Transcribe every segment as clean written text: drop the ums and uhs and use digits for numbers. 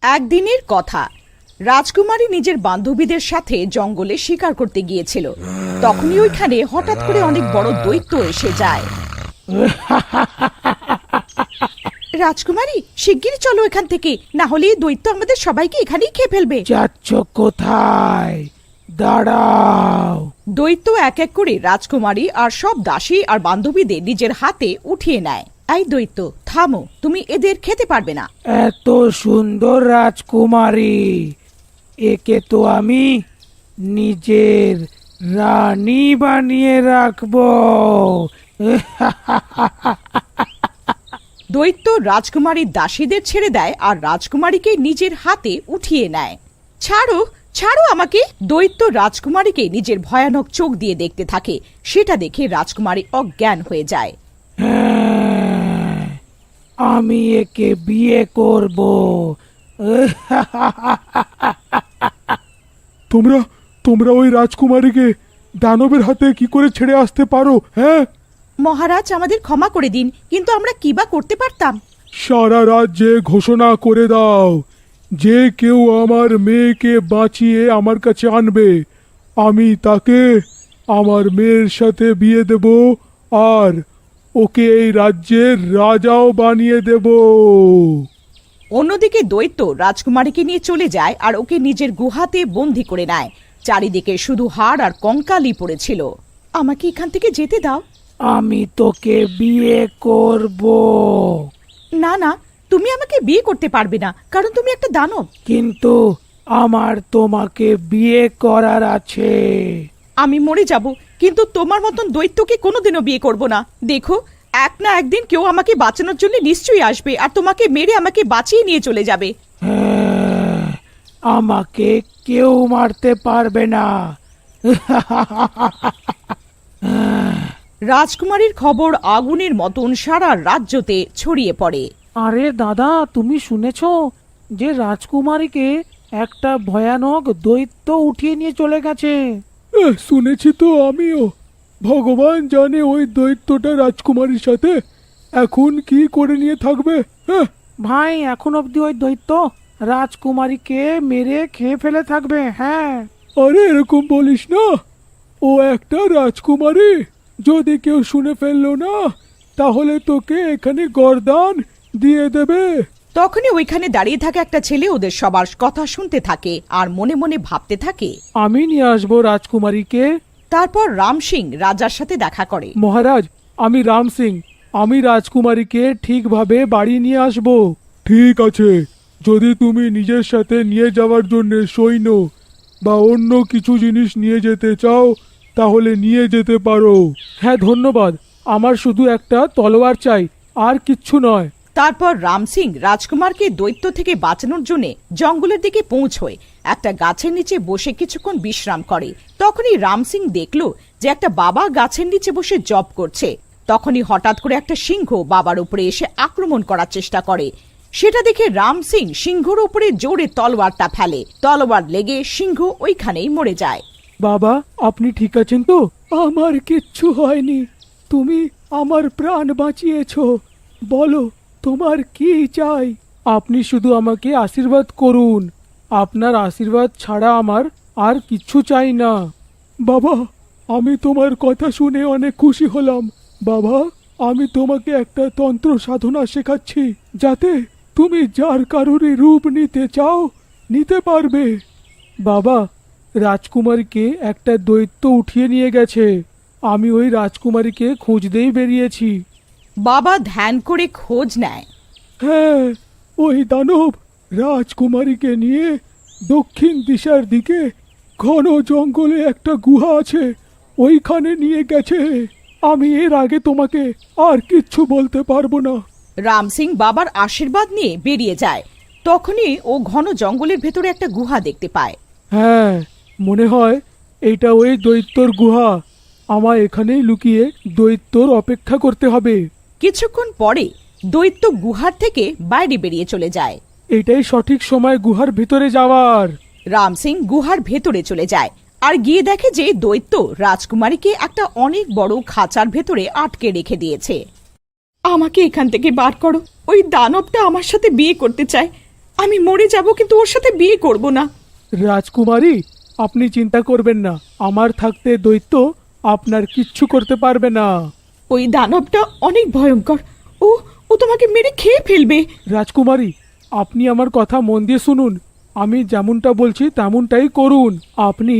একদিনের কথা, রাজকুমারী নিজের বান্ধবীদের সাথে জঙ্গলে শিকার করতে গিয়েছিল। তখনই ওইখানে হঠাৎ করে অনেক বড় দৈত্য এসে যায়। রাজকুমারী, শিগগিরই চলো এখান থেকে, না হলে এই দৈত্য আমাদের সবাইকে এখানেই খেয়ে ফেলবে। যাচ্ছ কোথায়? দাঁড়াও। দৈত্য এক এক করে রাজকুমারী আর সব দাসী আর বান্ধবীদের নিজের হাতে উঠিয়ে নেয়। এই দৈত্য, থামো, তুমি এদের খেতে পারবে না। এত সুন্দর রাজকুমারী, একে তো আমি নিজের রানী বানিয়ে রাখবো। দৈত্য রাজকুমারীর দাসীদের ছেড়ে দেয় আর রাজকুমারীকে নিজের হাতে উঠিয়ে নেয়। ছাড়ো, ছাড়ো আমাকে। দৈত্য রাজকুমারীকে নিজের ভয়ানক চোখ দিয়ে দেখতে থাকে। সেটা দেখে রাজকুমারী অজ্ঞান হয়ে যায়। হ্যাঁ, আমি একে বিয়ে করব। তোমরা তোমরা ওই রাজকুমারীকে দানবের হাতে কি করে ছেড়ে আসতে পারো? হ্যাঁ, মহারাজ, আমাদের ক্ষমা করে দিন, কিন্তু আমরা কি বা করতে পারতাম? সারা রাজ্যে ঘোষণা করে দাও, যে কেউ আমার মেয়েকে বাঁচিয়ে আমার কাছে আনবে, আমি তাকে আমার মেয়ের সাথে বিয়ে দেব আর ওকে এই রাজ্যের রাজাও বানিয়ে দেব। অন্যদিকে দৈত্য রাজকুমারীকে নিয়ে চলে যায় আর ওকে নিজের গুহাতে বন্দি করে নেয়। চারিদিকে শুধু হাড় আর কঙ্কালই পড়েছিল। আমাকে এখান থেকে যেতে দাও। আমি তোকে বিয়ে করব। না না, তুমি আমাকে বিয়ে করতে পারবে না, কারণ তুমি একটা দানব। কিন্তু আমার তোমাকে বিয়ে করার আছে। আমি মরে যাব, কিন্তু তোমার মতন দৈত্যকে কোনোদিনও বিয়ে করব না। দেখো, এক না একদিন কেউ আমাকে বাঁচানোর জন্য নিশ্চয়ই আসবে আর তোমাকে মেরে আমাকে বাঁচিয়ে নিয়ে চলে যাবে। হ্যাঁ, আমাকে কেউ মারতে পারবে না। রাজকুমারীর খবর আগুনের মতন সারা রাজ্যতে ছড়িয়ে পড়ে। আরে দাদা, তুমি শুনেছ যে রাজকুমারীকে একটা ভয়ানক দৈত্য উঠিয়ে নিয়ে চলে গেছে? শুনেছি তো আমিও। ভগবান জানে ওই দৈত্যটা রাজকুমারীর সাথে এখন কি করে নিয়ে থাকবে। হ্যাঁ, ভাই, এখন অবধি ওই দৈত্য রাজকুমারীকে মেরে খেয়ে ফেলে থাকবে। হ্যাঁ। আরে এরকম বলিস না, ও একটা রাজকুমারী। যদি কেউ শুনে ফেললো না, তাহলে তোকে এখানে গর্দান দিয়ে দেবে। তখনই ওইখানে দাঁড়িয়ে থাকা একটা ছেলে ওদের সবার কথা শুনতে থাকে আর মনে মনে ভাবতে থাকে। আমি নিয়ে আসবো রাজকুমারীকে। তারপর রাম সিং রাজার সাথে দেখা করে। মহারাজ, আমি রাম সিং, আমি রাজকুমারীকে ঠিকভাবে বাড়ি নিয়ে আসবো। ঠিক আছে, যদি তুমি নিজের সাথে নিয়ে যাওয়ার জন্য সৈন্য বা অন্য কিছু জিনিস নিয়ে যেতে চাও, তাহলে নিয়ে যেতে পারো। হ্যাঁ, ধন্যবাদ। আমার শুধু একটা তলোয়ার চাই, আর কিচ্ছু নয়। তারপর রাম সিং রাজকুমারকে দৈত্য থেকে বাঁচানোর জন্য জঙ্গলের দিকে পৌঁছয়। একটা গাছের নিচে বসে কিছুক্ষণ বিশ্রাম করে। তখনই রাম সিং দেখলো যে একটা বাবা গাছের নিচে বসে জব করছে। তখনই হঠাৎ করে একটা সিংহ বাবার উপরে এসে আক্রমণ করার চেষ্টা করে। সেটা দেখে রাম সিং সিংহর উপরে জোরে তলোয়ারটা ফেলে। তলোয়ার লেগে সিংহ ওইখানেই মরে যায়। বাবা, আপনি ঠিক আছেন তো? আমার কিচ্ছু হয়নি। তুমি আমার প্রাণ বাঁচিয়েছো। বলো, তোমার কি চাই? আপনি শুধু আমাকে আশীর্বাদ করুন। আপনার আশীর্বাদ ছাড়া আমার আর কিচ্ছু চাই না। বাবা, আমি তোমার কথা শুনে অনেক খুশি হলাম। বাবা, আমি তোমাকে একটা তন্ত্র সাধনা শেখাচ্ছি, যাতে তুমি যার কারোরই রূপ নিতে চাও নিতে পারবে। বাবা, রাজকুমারীকে একটা দৈত্য উঠিয়ে নিয়ে গেছে। আমি ওই রাজকুমারীকে খুঁজতেই বেরিয়েছি। বাবা ধ্যান করে খোঁজ নেয়। হ্যাঁ, ওই দানব রাজকুমারীকে নিয়ে দক্ষিণ দিশার দিকে ঘন জঙ্গলে একটা গুহা আছে, ওইখানে নিয়ে গেছে। আমি এর আগে তোমাকে আর কিচ্ছু বলতে পারবো না। রাম সিং বাবার আশীর্বাদ নিয়ে বেরিয়ে যায়। তখনই ও ঘন জঙ্গলের ভেতরে একটা গুহা দেখতে পায়। হ্যাঁ, মনে হয় এইটা ওই দৈত্যর গুহা। আমায় এখানেই লুকিয়ে দৈত্যর অপেক্ষা করতে হবে। কিছুক্ষণ পরে দৈত্য গুহার থেকে বাইরে বেরিয়ে চলে যায়। এটাই সঠিক সময় গুহার ভিতরে যাওয়ার। রাম সিং গুহার ভেতরে চলে যায় আর গিয়ে দেখে যে দৈত্য রাজকুমারীকে একটা অনেক বড় খাঁচার ভেতরে আটকে রেখে দিয়েছে। আমাকে এখান থেকে বার করো, ওই দানবটা আমার সাথে বিয়ে করতে চায়। আমি মরে যাব, কিন্তু ওর সাথে বিয়ে করব না। রাজকুমারী, আপনি চিন্তা করবেন না, আমার থাকতে দৈত্য আপনার কিচ্ছু করতে পারবে না। ওই দানবটা অনেক ভয়ঙ্কর, ও ও তোমাকে মেরে খেয়ে ফেলবে। রাজকুমারী, আপনি আমার কথা মন দিয়ে শুনুন, আমি যেমনটা বলছি তেমনটাই করুন। আপনি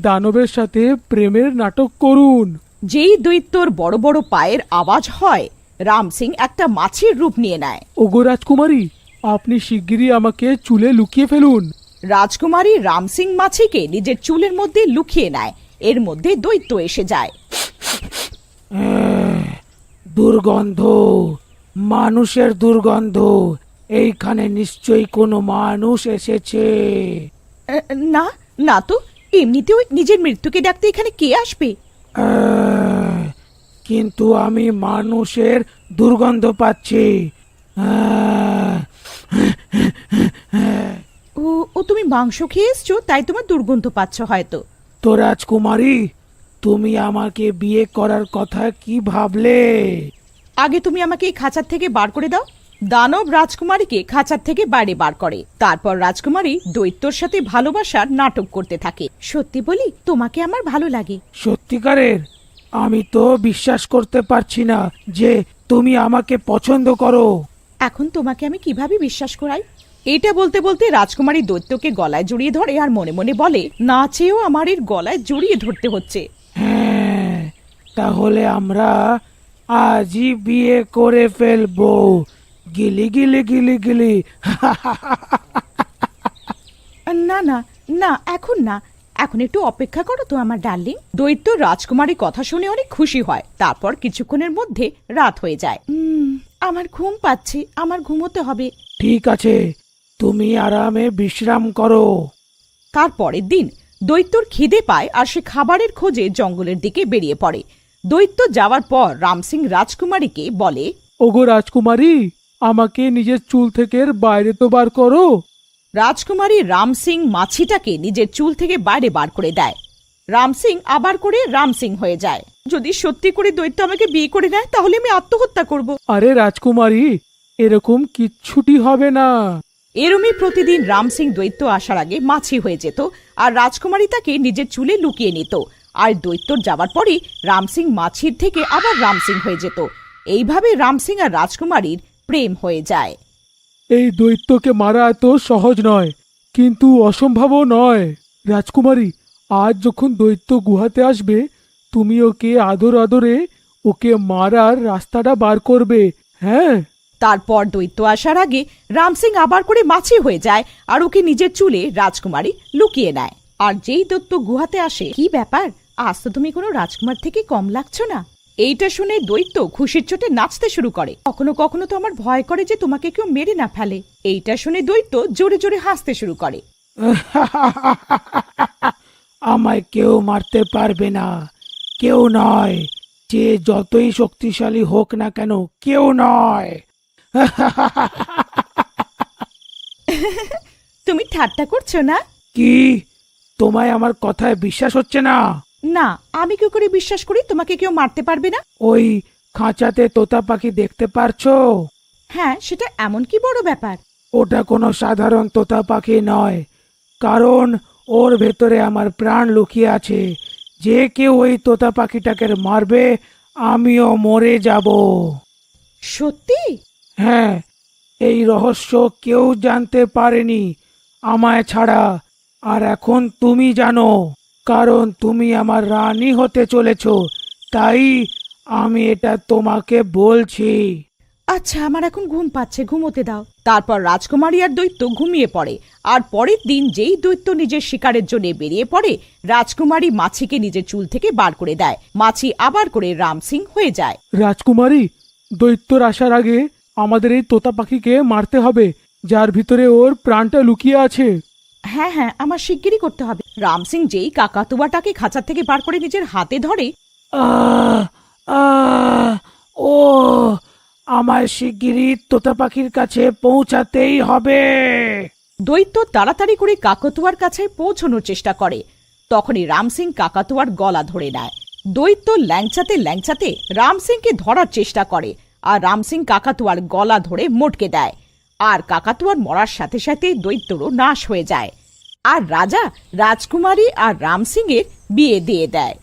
দানবের সাথে প্রেমের নাটক করুন। যেই দৈত্যর বড় বড় পায়ের আওয়াজ হয়, রাম সিং একটা মাছির রূপ নিয়ে নেয়। ওগো রাজকুমারী, আপনি শিগগিরই আমাকে চুলে লুকিয়ে ফেলুন। রাজকুমারী রাম সিং মাছিকে নিজের চুলের মধ্যে লুকিয়ে নেয়। এর মধ্যে দৈত্য এসে যায়। দুর্গন্ধ, মানুষের দুর্গন্ধ, এইখানে নিশ্চয়ই কোনো মানুষ এসেছে। না না তো, এমনিতেও নিজের মৃত্যুকে ডাকতে এখানে কে আসবে? কিন্তু আমি মানুষের দুর্গন্ধ পাচ্ছি। ও ও তুমি মাংস খেয়ে এসছো, তাই তোমার দুর্গন্ধ পাচ্ছ হয়তো। তো রাজকুমারী, তুমি আমাকে বিয়ে করার কথা কি ভাবলে? আগে তুমি আমাকে এই খাঁচার থেকে বার করে দাও। দানব রাজকুমারীকে খাঁচার থেকে বাইরে বার করে। তারপর রাজকুমারী দৈত্যর সাথে ভালোবাসার নাটক করতে থাকে। সত্যি বলি, তোমাকে আমার ভালো লাগে। সত্যিকারের? আমি তো বিশ্বাস করতে পারছি না যে তুমি আমাকে পছন্দ করো। এখন তোমাকে আমি কিভাবে বিশ্বাস করাই? এটা বলতে বলতে রাজকুমারী দৈত্যকে গলায় জড়িয়ে ধরে আর মনে মনে বলে, না চেয়েও আমার এর গলায় জড়িয়ে ধরতে হচ্ছে। হ্যাঁ, তাহলে আমরা আজই বিয়ে করে ফেলবো। গিলি গিলি গিলি গিলি। না না না, এখন না, এখন একটু অপেক্ষা করো তো আমার ডার্লিং। দৈত্য রাজকুমারী কথা শুনে অনেক খুশি হয়। তারপর কিছুক্ষণের মধ্যে রাত হয়ে যায়। আমার ঘুম পাচ্ছে, আমার ঘুমোতে হবে। ঠিক আছে, তুমি আরামে বিশ্রাম করো। তারপরের দিন দৈত্যর খিদে পায় আর সে খাবারের খোঁজে জঙ্গলের দিকে বেরিয়ে পড়ে। দৈত্য যাওয়ার পর রাম সিং রাজকুমারীকে বলে, ওগো রাজকুমারী, আমাকে নিজের চুল থেকে বাইরে তো বার করো। রাজকুমারী রাম সিং মাছিটাকে নিজের চুল থেকে বাইরে বার করে দেয়। রাম সিং আবার করে রাম সিং হয়ে যায়। যদি সত্যি করে দৈত্য আমাকে বিয়ে করে নেয়, তাহলে আমি আত্মহত্যা করব। আরে রাজকুমারী, এরকম কিচ্ছুটি হবে না। এরমই প্রতিদিন রাম সিং দৈত্য আসার আগে মাছি হয়ে যেত আর রাজকুমারী তাকে নিজের চুলে লুকিয়ে নিত। আর দৈত্যর যাবার পরই রাম সিং মাছির থেকে আবার রাম সিং হয়ে যেত। এইভাবে রাম সিং আর রাজকুমারীর প্রেম হয়ে যায়। এই দৈত্যকে মারা এত সহজ নয়, কিন্তু অসম্ভবও নয়। রাজকুমারী, আজ যখন দৈত্য গুহাতে আসবে, তুমি ওকে আদর আদরে ওকে মারার রাস্তাটা বার করবে। হ্যাঁ। তারপর দৈত্য আসার আগে রাম সিং আবার করে মাছি হয়ে যায় আর ওকে নিজের চুলে রাজকুমারী লুকিয়ে নেয়। আর যেই দৈত্য গুহাতে আসে, কি ব্যাপার, আজ তো তুমি কোনো রাজকুমার থেকে কম লাগছো না। এইটা শুনে দৈত্য খুশির চোটে নাচতে শুরু করে। কখনো কখনো তো আমার ভয় করে যে তোমাকে কেউ মেরে না ফেলে। এইটা শুনে দৈত্য জোরে জোরে হাসতে শুরু করে। আমায় কেউ মারতে পারবে না, কেউ নয়। যে যতই শক্তিশালী হোক না কেন, কেউ নয়। তুমি ঠাট্টা করছো না? কি, তোমায় আমার কথায় বিশ্বাস হচ্ছে না? না, আমি কি করে বিশ্বাস করি তোমাকে কেউ মারতে পারবে না? ওই খাঁচাতে তোতা পাখি দেখতে পারছো? হ্যাঁ, সেটা এমন কি বড় ব্যাপার? ওটা কোনো সাধারণ তোতা পাখি নয়, কারণ ওর ভেতরে আমার প্রাণ লুকিয়ে আছে। যে কেউ ওই তোতা পাখিটাকে মারবে, আমিও মরে যাব। সত্যি? হ্যাঁ, এই রহস্য কেউ জানতে পারেনি আমায় ছাড়া। আর এখন তুমি জানো, কারণ তুমি আমার রানী হতে চলেছ, তাই আমি এটা তোমাকে বলছি। আচ্ছা, আমার এখন ঘুম পাচ্ছে, ঘুমোতে দাও। তারপর রাজকুমারী আর দৈত্য ঘুমিয়ে পড়ে। আর পরের দিন যেই দৈত্য নিজের শিকারের জন্য বেরিয়ে পড়ে, রাজকুমারী মাছিকে নিজের চুল থেকে বার করে দেয়। মাছি আবার করে রাম সিং হয়ে যায়। রাজকুমারী, দৈত্যর আসার আগে আমাদের এই তোতা পাখিকে মারতে হবে, যার ভিতরে ওর প্রাণটা লুকিয়ে আছে। হ্যাঁ হ্যাঁ, আমার শিগগিরই করতে হবে। রাম সিং যেই কাকাতুয়াটাকে খাঁচা থেকে বার করে নিজের হাতে ধরে, আহ আহ ও আমার শিগগিরই তোতা পাখির কাছে পৌঁছাতেই হবে। দৈত্য তাড়াতাড়ি করে কাকাতুয়ার কাছে পৌঁছানোর চেষ্টা করে। তখনই রাম সিং কাকাতুয়ার গলা ধরে নেয়। দৈত্য ল্যাংচাতে ল্যাংচাতে রাম সিংকে ধরার চেষ্টা করে আর রাম সিং কাকাতুয়ার গলা ধরে মটকে দেয়। আর কাকাতুয়ার মরার সাথে সাথে দৈত্যরও নাশ হয়ে যায়। আর রাজা রাজকুমারী আর রাম সিং এর বিয়ে দিয়ে দেয়।